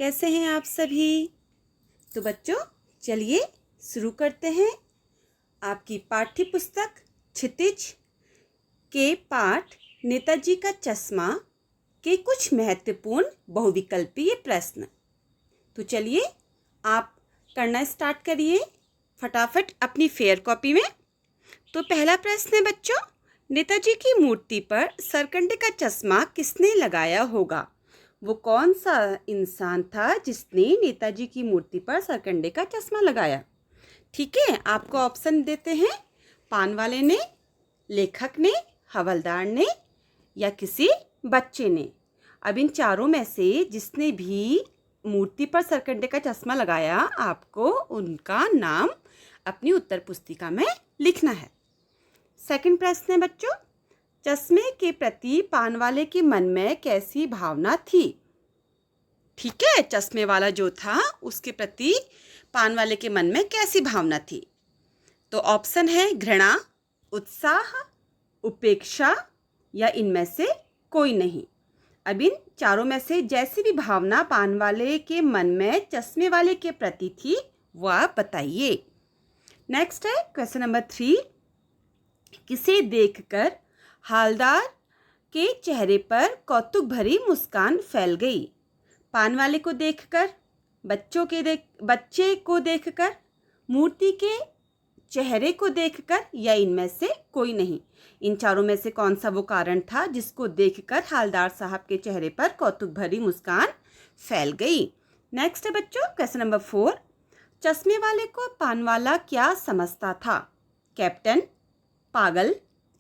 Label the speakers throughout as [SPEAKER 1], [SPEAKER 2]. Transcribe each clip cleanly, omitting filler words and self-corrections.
[SPEAKER 1] कैसे हैं आप सभी। तो बच्चों चलिए शुरू करते हैं आपकी पाठ्य पुस्तक क्षितिज के पाठ नेताजी का चश्मा के कुछ महत्वपूर्ण बहुविकल्पीय प्रश्न। तो चलिए आप करना स्टार्ट करिए फटाफट अपनी फेयर कॉपी में। तो पहला प्रश्न है बच्चों, नेताजी की मूर्ति पर सरकंडे का चश्मा किसने लगाया होगा? वो कौन सा इंसान था जिसने नेताजी की मूर्ति पर सरकंडे का चश्मा लगाया? ठीक है, आपको ऑप्शन देते हैं। पान वाले ने, लेखक ने, हवलदार ने या किसी बच्चे ने। अब इन चारों में से जिसने भी मूर्ति पर सरकंडे का चश्मा लगाया, आपको उनका नाम अपनी उत्तर पुस्तिका में लिखना है। सेकंड प्रश्न है बच्चों, चश्मे के प्रति पान वाले के मन में कैसी भावना थी? ठीक है, चश्मे वाला जो था उसके प्रति पान वाले के मन में कैसी भावना थी? तो ऑप्शन है घृणा, उत्साह, उपेक्षा या इनमें से कोई नहीं। अब इन चारों में से जैसी भी भावना पान वाले के मन में चश्मे वाले के प्रति थी वो आप बताइए। नेक्स्ट है क्वेश्चन नंबर 3, किसे देखकर हवलदार के चेहरे पर कौतुक भरी मुस्कान फैल गई? पान वाले को देखकर, बच्चे को देखकर, मूर्ति के चेहरे को देखकर या इनमें से कोई नहीं। इन चारों में से कौन सा वो कारण था जिसको देखकर हवलदार साहब के चेहरे पर कौतुक भरी मुस्कान फैल गई? नेक्स्ट है बच्चों क्वेश्चन नंबर 4, चश्मे वाले को पान वाला क्या समझता था? कैप्टन, पागल,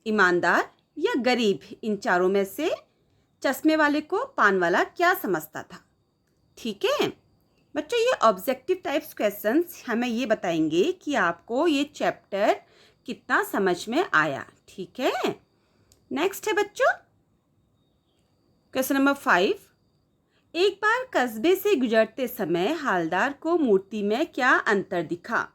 [SPEAKER 1] ईमानदार या गरीब? इन चारों में से चश्मे वाले को पान वाला क्या समझता था? ठीक है बच्चों, ये ऑब्जेक्टिव टाइप्स क्वेश्चंस हमें ये बताएंगे कि आपको ये चैप्टर कितना समझ में आया। ठीक है, नेक्स्ट है बच्चों क्वेश्चन नंबर 5, एक बार कस्बे से गुजरते समय हवलदार को मूर्ति में क्या अंतर दिखा?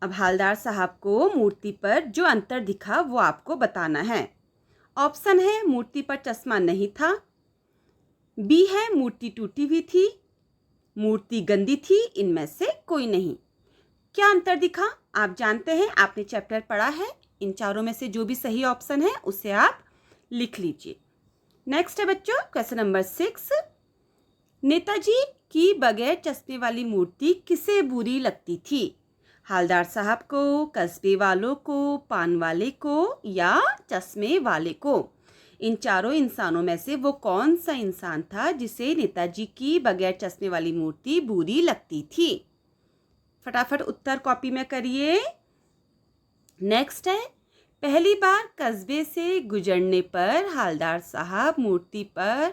[SPEAKER 1] अब हवलदार साहब को मूर्ति पर जो अंतर दिखा वो आपको बताना है। ऑप्शन है मूर्ति पर चश्मा नहीं था, बी है मूर्ति टूटी हुई थी, मूर्ति गंदी थी, इनमें से कोई नहीं। क्या अंतर दिखा आप जानते हैं, आपने चैप्टर पढ़ा है। इन चारों में से जो भी सही ऑप्शन है उसे आप लिख लीजिए। नेक्स्ट है बच्चों क्वेश्चन नंबर 6, नेताजी की बगैर चश्मे वाली मूर्ति किसे बुरी लगती थी? हवलदार साहब को, कस्बे वालों को, पान वाले को या चश्मे वाले को? इन चारों इंसानों में से वो कौन सा इंसान था जिसे नेताजी की बगैर चश्मे वाली मूर्ति बुरी लगती थी? फटाफट उत्तर कॉपी में करिए। नेक्स्ट है, पहली बार कस्बे से गुजरने पर हवलदार साहब मूर्ति पर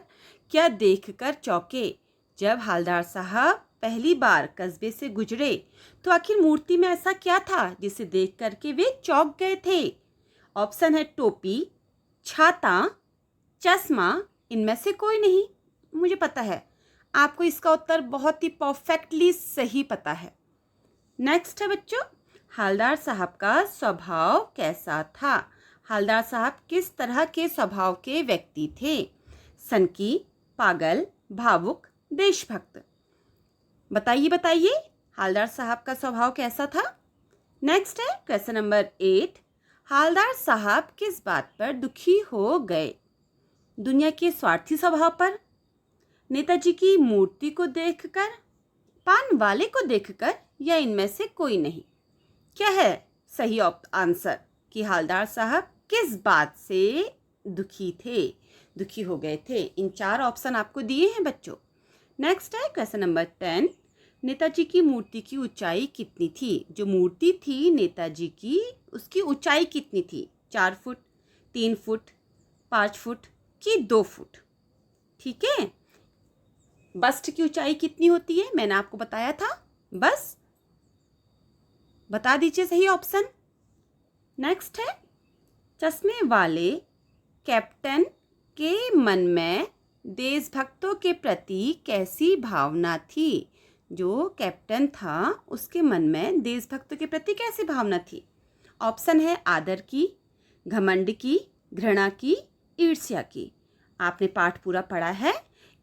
[SPEAKER 1] क्या देखकर चौंके? जब हवलदार साहब पहली बार कस्बे से गुजरे तो आखिर मूर्ति में ऐसा क्या था जिसे देख करके वे चौंक गए थे? ऑप्शन है टोपी, छाता, चश्मा, इनमें से कोई नहीं। मुझे पता है आपको इसका उत्तर बहुत ही परफेक्टली सही पता है। नेक्स्ट है बच्चों, हवलदार साहब का स्वभाव कैसा था? हवलदार साहब किस तरह के स्वभाव के व्यक्ति थे? सनकी, पागल, भावुक, देशभक्त? बताइए हवलदार साहब का स्वभाव कैसा था? नेक्स्ट है क्वेश्चन नंबर 8, हवलदार साहब किस बात पर दुखी हो गए? दुनिया के स्वार्थी स्वभाव पर, नेताजी की मूर्ति को देखकर, पान वाले को देखकर या इनमें से कोई नहीं? क्या है सही आंसर कि हवलदार साहब किस बात से दुखी हो गए थे? इन 4 ऑप्शन आपको दिए हैं बच्चों। नेक्स्ट है क्वेश्चन नंबर 10, नेताजी की मूर्ति की ऊंचाई कितनी थी? जो मूर्ति थी नेताजी की उसकी ऊंचाई कितनी थी? 4 फुट, 3 फुट, 5 फुट कि 2 फुट? ठीक है, बस्ट की ऊंचाई कितनी होती है मैंने आपको बताया था, बस बता दीजिए सही ऑप्शन। नेक्स्ट है, चश्मे वाले कैप्टन के मन में देशभक्तों के प्रति कैसी भावना थी? जो कैप्टन था उसके मन में देशभक्तों के प्रति कैसी भावना थी? ऑप्शन है आदर की, घमंड की, घृणा की, ईर्ष्या की। आपने पाठ पूरा पढ़ा है,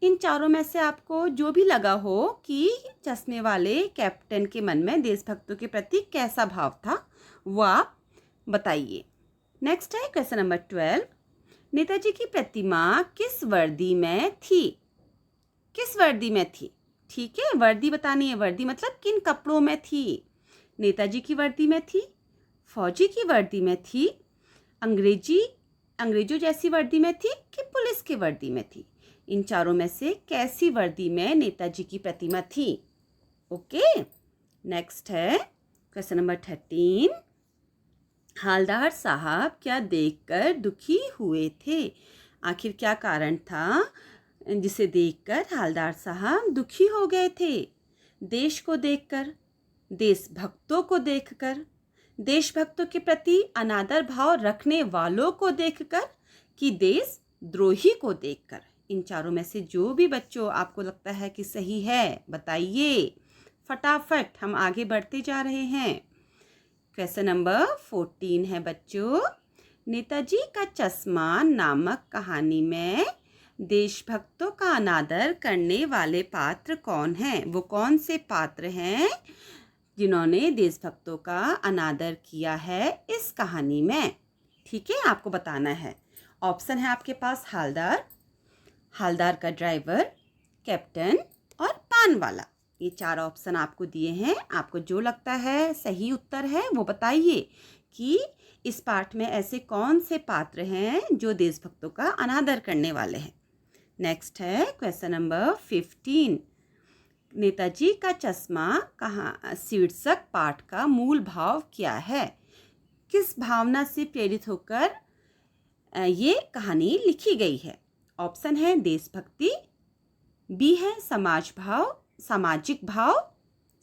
[SPEAKER 1] इन चारों में से आपको जो भी लगा हो कि चश्मे वाले कैप्टन के मन में देशभक्तों के प्रति कैसा भाव था, वो आप बताइए। नेक्स्ट है क्वेश्चन नंबर 12। नेताजी की प्रतिमा किस वर्दी में थी? किस वर्दी में थी? ठीक है, वर्दी बतानी है। वर्दी मतलब किन कपड़ों में थी? नेताजी की वर्दी में थी, फौजी की वर्दी में थी, अंग्रेजों जैसी वर्दी में थी कि पुलिस की वर्दी में थी? इन चारों में से कैसी वर्दी में नेताजी की प्रतिमा थी? ओके, नेक्स्ट है क्वेश्चन नंबर 13। हालदार साहब क्या देखकर दुखी हुए थे? आखिर क्या कारण था जिसे देखकर हालदार साहब दुखी हो गए थे? देश को देखकर, देशभक्तों को देखकर, देशभक्तों के प्रति अनादर भाव रखने वालों को देखकर कि देशद्रोही को देखकर? इन चारों में से जो भी बच्चों आपको लगता है कि सही है, बताइए फटाफट, हम आगे बढ़ते जा रहे हैं। क्वेश्चन नंबर 14 है बच्चों। नेताजी का चश्मा नामक कहानी में देशभक्तों का अनादर करने वाले पात्र कौन हैं? वो कौन से पात्र हैं जिन्होंने देशभक्तों का अनादर किया है इस कहानी में? ठीक है, आपको बताना है। ऑप्शन है आपके पास हालदार, हालदार का ड्राइवर, कैप्टन और पान वाला। ये 4 ऑप्शन आपको दिए हैं। आपको जो लगता है सही उत्तर है वो बताइए कि इस पाठ में ऐसे कौन से पात्र हैं जो देशभक्तों का अनादर करने वाले हैं। नेक्स्ट है क्वेश्चन नंबर 15। नेताजी का चश्मा कहाँ शीर्षक पाठ का मूल भाव क्या है? किस भावना से प्रेरित होकर ये कहानी लिखी गई है? ऑप्शन है देशभक्ति, बी है समाज भाव, सामाजिक भाव,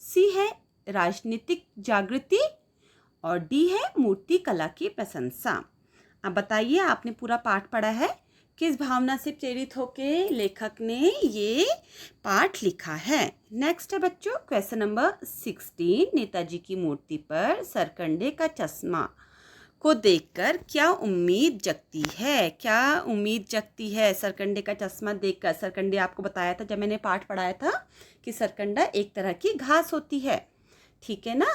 [SPEAKER 1] सी है राजनीतिक जागृति और डी है मूर्ति कला की प्रशंसा। अब बताइए, आपने पूरा पाठ पढ़ा है, किस भावना से प्रेरित होकर लेखक ने ये पाठ लिखा है? नेक्स्ट है बच्चों क्वेश्चन नंबर 16। नेताजी की मूर्ति पर सरकंडे का चश्मा को देखकर क्या उम्मीद जगती है? क्या उम्मीद जगती है सरकंडे का चश्मा देखकर? सरकंडे आपको बताया था जब मैंने पाठ पढ़ाया था कि सरकंडा एक तरह की घास होती है, ठीक है ना?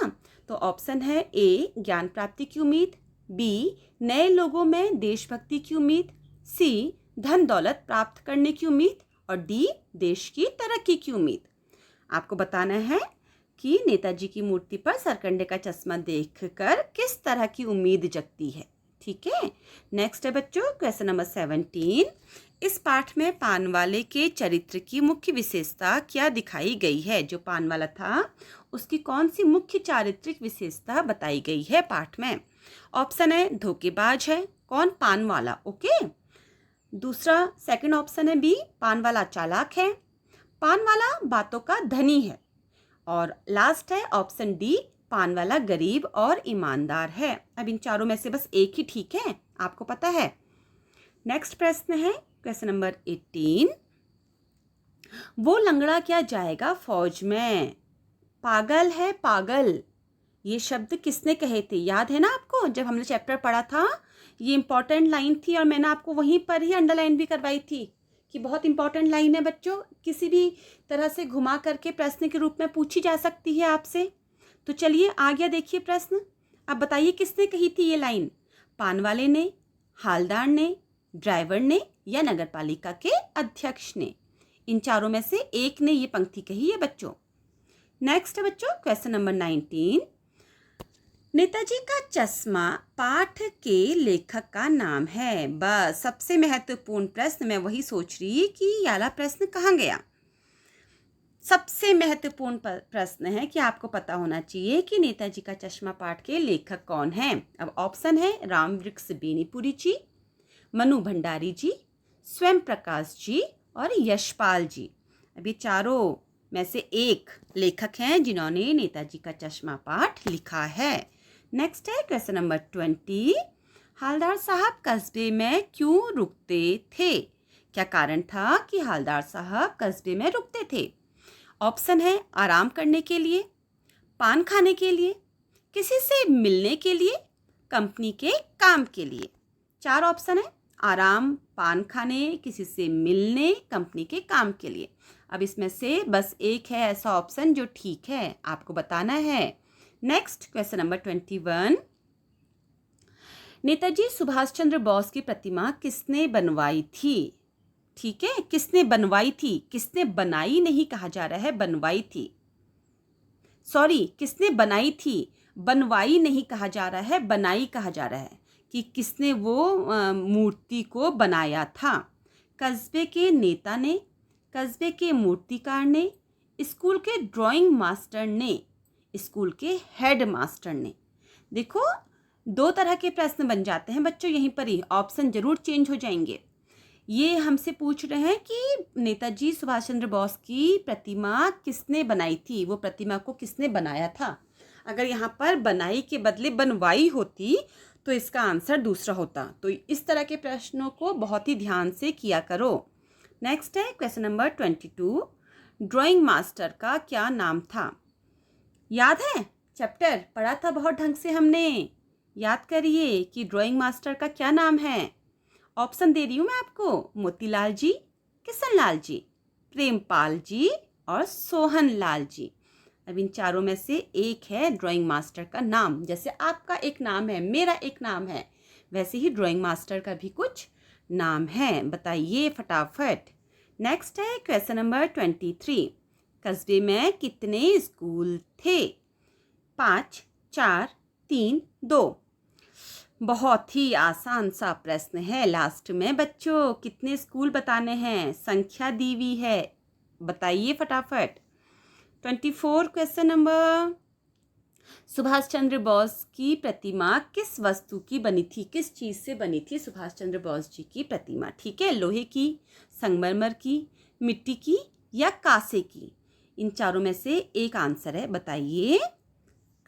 [SPEAKER 1] तो ऑप्शन है ए ज्ञान प्राप्ति की उम्मीद, बी नए लोगों में देशभक्ति की उम्मीद, सी धन दौलत प्राप्त करने की उम्मीद और डी देश की तरक्की की उम्मीद। आपको बताना है कि नेताजी की मूर्ति पर सरकंडे का चश्मा देखकर किस तरह की उम्मीद जगती है, ठीक है? नेक्स्ट है बच्चों क्वेश्चन नंबर 17। इस पाठ में पानवाले के चरित्र की मुख्य विशेषता क्या दिखाई गई है? जो पानवाला था उसकी कौन सी मुख्य चारित्रिक विशेषता बताई गई है पाठ में? ऑप्शन है धोखेबाज है कौन? पानवाला। ओके, दूसरा सेकंड ऑप्शन है बी पानवाला चालाक है, पानवाला बातों का धनी है और लास्ट है ऑप्शन डी पानवाला गरीब और ईमानदार है। अब इन चारों में से बस एक ही ठीक है, आपको पता है। नेक्स्ट प्रश्न है क्वेश्चन नंबर 18। वो लंगड़ा क्या जाएगा फौज में? पागल है पागल, ये शब्द किसने कहे थे? याद है ना आपको जब हमने चैप्टर पढ़ा था? ये इंपॉर्टेंट लाइन थी और मैंने आपको वहीं पर ही अंडरलाइन भी करवाई थी कि बहुत इंपॉर्टेंट लाइन है बच्चों, किसी भी तरह से घुमा करके प्रश्न के रूप में पूछी जा सकती है आपसे। तो चलिए आ गया, देखिए प्रश्न। अब बताइए किसने कही थी ये लाइन? पानवाले ने, हालदार ने, ड्राइवर ने या नगरपालिका के अध्यक्ष ने? इन चारों में से एक ने ये पंक्ति कही है बच्चों। नेक्स्ट है बच्चों क्वेश्चन नंबर 19। नेताजी का चश्मा पाठ के लेखक का नाम है। बस सबसे महत्वपूर्ण प्रश्न, मैं वही सोच रही कि ये वाला प्रश्न कहाँ गया। सबसे महत्वपूर्ण प्रश्न है कि आपको पता होना चाहिए कि नेताजी का चश्मा पाठ के लेखक कौन है। अब ऑप्शन है राम वृक्ष बेनीपुरी जी, मनु भंडारी जी, स्वयं प्रकाश जी और यशपाल जी। अभी चारों में से एक लेखक हैं जिन्होंने नेताजी का चश्मा पाठ लिखा है। नेक्स्ट है क्वेश्चन नंबर 20। हालदार साहब कस्बे में क्यों रुकते थे? क्या कारण था कि हालदार साहब कस्बे में रुकते थे? ऑप्शन है आराम करने के लिए, पान खाने के लिए, किसी से मिलने के लिए, कंपनी के काम के लिए। 4 ऑप्शन है, आराम, पान खाने, किसी से मिलने, कंपनी के काम के लिए। अब इसमें से बस एक है ऐसा ऑप्शन जो ठीक है, आपको बताना है। Next question number 21। Netaji Subhash Chandra Bose की प्रतिमा किसने बनवाई थी? ठीक है, किसने बनवाई थी, किसने बनाई नहीं कहा जा रहा है, बनवाई थी। सॉरी, किसने बनाई थी, बनवाई नहीं कहा जा रहा है, बनाई कहा जा रहा है कि किसने वो मूर्ति को बनाया था। कस्बे के नेता ने, कस्बे के मूर्तिकार ने, स्कूल के ड्राइंग मास्टर ने, स्कूल के हेड मास्टर ने। देखो, दो तरह के प्रश्न बन जाते हैं बच्चों, यहीं पर ही ऑप्शन जरूर चेंज हो जाएंगे। ये हमसे पूछ रहे हैं कि नेताजी सुभाष चंद्र बोस की प्रतिमा किसने बनाई थी, वो प्रतिमा को किसने बनाया था। अगर यहाँ पर बनाई के बदले बनवाई होती तो इसका आंसर दूसरा होता। तो इस तरह के प्रश्नों को बहुत ही ध्यान से किया करो। नेक्स्ट है क्वेश्चन नंबर 22। ड्राइंग मास्टर का क्या नाम था? याद है, चैप्टर पढ़ा था बहुत ढंग से हमने। याद करिए कि ड्राइंग मास्टर का क्या नाम है। ऑप्शन दे रही हूँ मैं आपको, मोतीलाल जी, किशन लाल जी, प्रेमपाल जी और सोहन लाल जी। अब इन चारों में से एक है ड्राइंग मास्टर का नाम। जैसे आपका एक नाम है, मेरा एक नाम है, वैसे ही ड्राइंग मास्टर का भी कुछ नाम है। बताइए फटाफट। नेक्स्ट है क्वेश्चन नंबर 23। कस्बे में कितने स्कूल थे? 5, 4, 3, 2। बहुत ही आसान सा प्रश्न है। लास्ट में बच्चों कितने स्कूल बताने हैं, संख्या दी हुई है, बताइए फटाफट। 24 क्वेश्चन नंबर। सुभाष चंद्र बोस की प्रतिमा किस वस्तु की बनी थी, किस चीज से बनी थी सुभाष चंद्र बोस जी की प्रतिमा? ठीक है, लोहे की, संगमरमर की, मिट्टी की या कांसे की? इन चारों में से एक आंसर है, बताइए।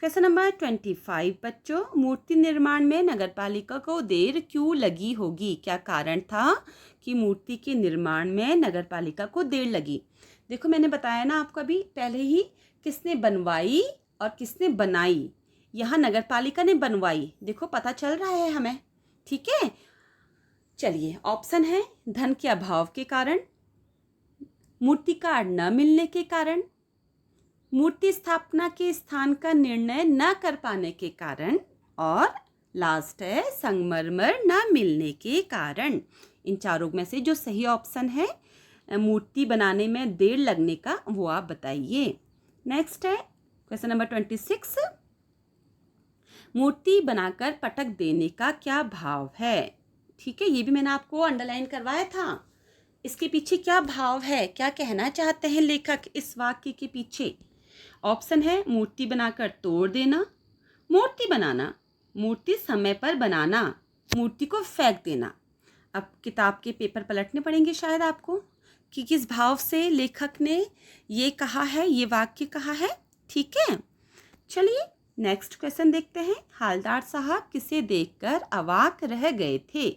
[SPEAKER 1] क्वेश्चन नंबर 25 बच्चों, मूर्ति निर्माण में नगरपालिका को देर क्यों लगी होगी? क्या कारण था कि मूर्ति के निर्माण में नगरपालिका को देर लगी? देखो, मैंने बताया ना आपको अभी पहले ही, किसने बनवाई और किसने बनाई। यहाँ नगरपालिका ने बनवाई, देखो पता चल रहा है हमें। ठीक है, चलिए ऑप्शन है धन के अभाव के कारण, मूर्तिकार न मिलने के कारण, मूर्ति स्थापना के स्थान का निर्णय न कर पाने के कारण, और लास्ट है संगमरमर न मिलने के कारण। इन चारों में से जो सही ऑप्शन है मूर्ति बनाने में देर लगने का, वो आप बताइए। नेक्स्ट है क्वेश्चन नंबर 26। मूर्ति बनाकर पटक देने का क्या भाव है? ठीक है, ये भी मैंने आपको अंडरलाइन करवाया था। इसके पीछे क्या भाव है, क्या कहना चाहते हैं लेखक इस वाक्य के पीछे? ऑप्शन है मूर्ति बनाकर तोड़ देना, मूर्ति बनाना, मूर्ति समय पर बनाना, मूर्ति को फेंक देना। अब किताब के पेपर पलटने पड़ेंगे शायद आपको कि किस भाव से लेखक ने ये कहा है, ये वाक्य कहा है। ठीक है, चलिए नेक्स्ट क्वेश्चन देखते हैं। हालदार साहब किसे देखकर अवाक रह गए थे?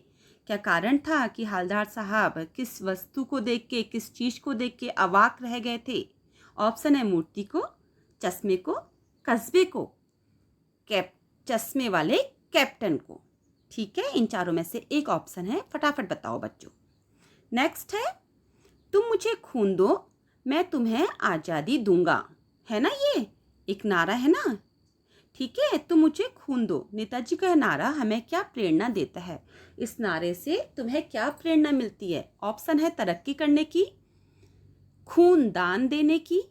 [SPEAKER 1] क्या कारण था कि हालदार साहब किस वस्तु को देख के, किस चीज को देख के अवाक रह गए थे? ऑप्शन है मूर्ति को, चश्मे को, कस्बे को, चश्मे वाले कैप्टन को। ठीक है, इन चारों में से एक ऑप्शन है, फटाफट बताओ बच्चों। नेक्स्ट है तुम मुझे खून दो मैं तुम्हें आज़ादी दूंगा, है ना, ये एक नारा है ना। ठीक है, तुम मुझे खून दो, नेताजी का नारा हमें क्या प्रेरणा देता है? इस नारे से तुम्हें क्या प्रेरणा मिलती है? ऑप्शन है तरक्की करने की, खून दान देने की,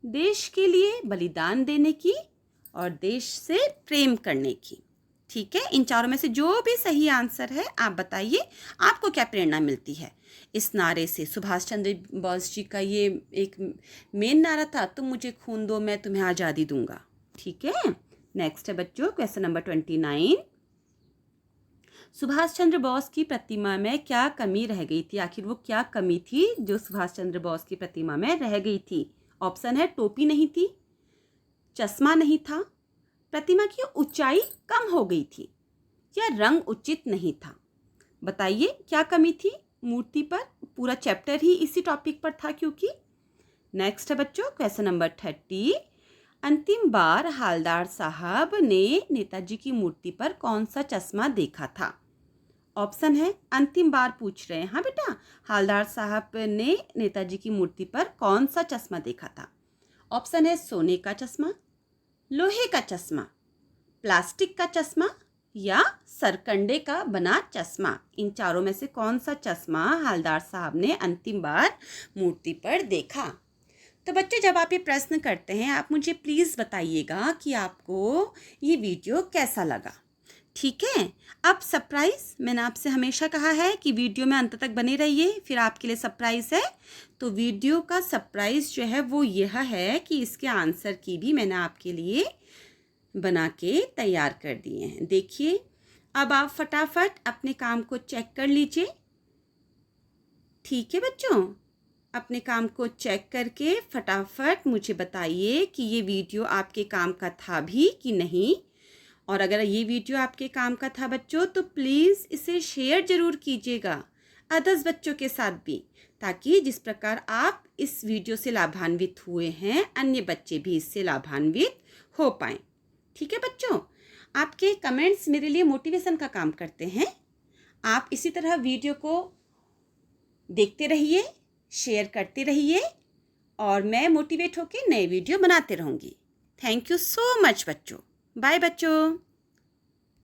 [SPEAKER 1] देश के लिए बलिदान देने की, और देश से प्रेम करने की। ठीक है, इन चारों में से जो भी सही आंसर है आप बताइए, आपको क्या प्रेरणा मिलती है इस नारे से? सुभाष चंद्र बोस जी का ये एक मेन नारा था, तुम मुझे खून दो मैं तुम्हें आज़ादी दूंगा। ठीक है, नेक्स्ट है बच्चों क्वेश्चन नंबर 29। सुभाष चंद्र बोस की प्रतिमा में क्या कमी रह गई थी? आखिर वो क्या कमी थी जो सुभाष चंद्र बोस की प्रतिमा में रह गई थी? ऑप्शन है टोपी नहीं थी, चश्मा नहीं था, प्रतिमा की ऊंचाई कम हो गई थी, या रंग उचित नहीं था। बताइए क्या कमी थी मूर्ति पर? पूरा चैप्टर ही इसी टॉपिक पर था क्योंकि। नेक्स्ट है बच्चों क्वेश्चन नंबर 30। अंतिम बार हालदार साहब ने नेताजी की मूर्ति पर कौन सा चश्मा देखा था? ऑप्शन है अंतिम बार पूछ रहे हैं। हाँ बेटा, हवलदार साहब ने नेताजी की मूर्ति पर कौन सा चश्मा देखा था? ऑप्शन है सोने का चश्मा, लोहे का चश्मा, प्लास्टिक का चश्मा या सरकंडे का बना चश्मा। इन चारों में से कौन सा चश्मा हवलदार साहब ने अंतिम बार मूर्ति पर देखा? तो बच्चों, जब आप ये प्रश्न करते हैं, आप मुझे प्लीज़ बताइएगा कि आपको ये वीडियो कैसा लगा। ठीक है, अब सरप्राइज़, मैंने आपसे हमेशा कहा है कि वीडियो में अंत तक बने रहिए, फिर आपके लिए सरप्राइज़ है। तो वीडियो का सरप्राइज़ जो है वो यह है कि इसके आंसर की भी मैंने आपके लिए बना के तैयार कर दिए हैं। देखिए, अब आप फटाफट अपने काम को चेक कर लीजिए। ठीक है बच्चों, अपने काम को चेक करके फटाफट मुझे बताइए कि ये वीडियो आपके काम का था भी कि नहीं। और अगर ये वीडियो आपके काम का था बच्चों, तो प्लीज़ इसे शेयर ज़रूर कीजिएगा अदर्स बच्चों के साथ भी, ताकि जिस प्रकार आप इस वीडियो से लाभान्वित हुए हैं, अन्य बच्चे भी इससे लाभान्वित हो पाएँ। ठीक है बच्चों, आपके कमेंट्स मेरे लिए मोटिवेशन का काम करते हैं। आप इसी तरह वीडियो को देखते रहिए, शेयर करते रहिए और मैं मोटिवेट होकर नए वीडियो बनाते रहूँगी। थैंक यू सो मच बच्चों। बाय बच्चों।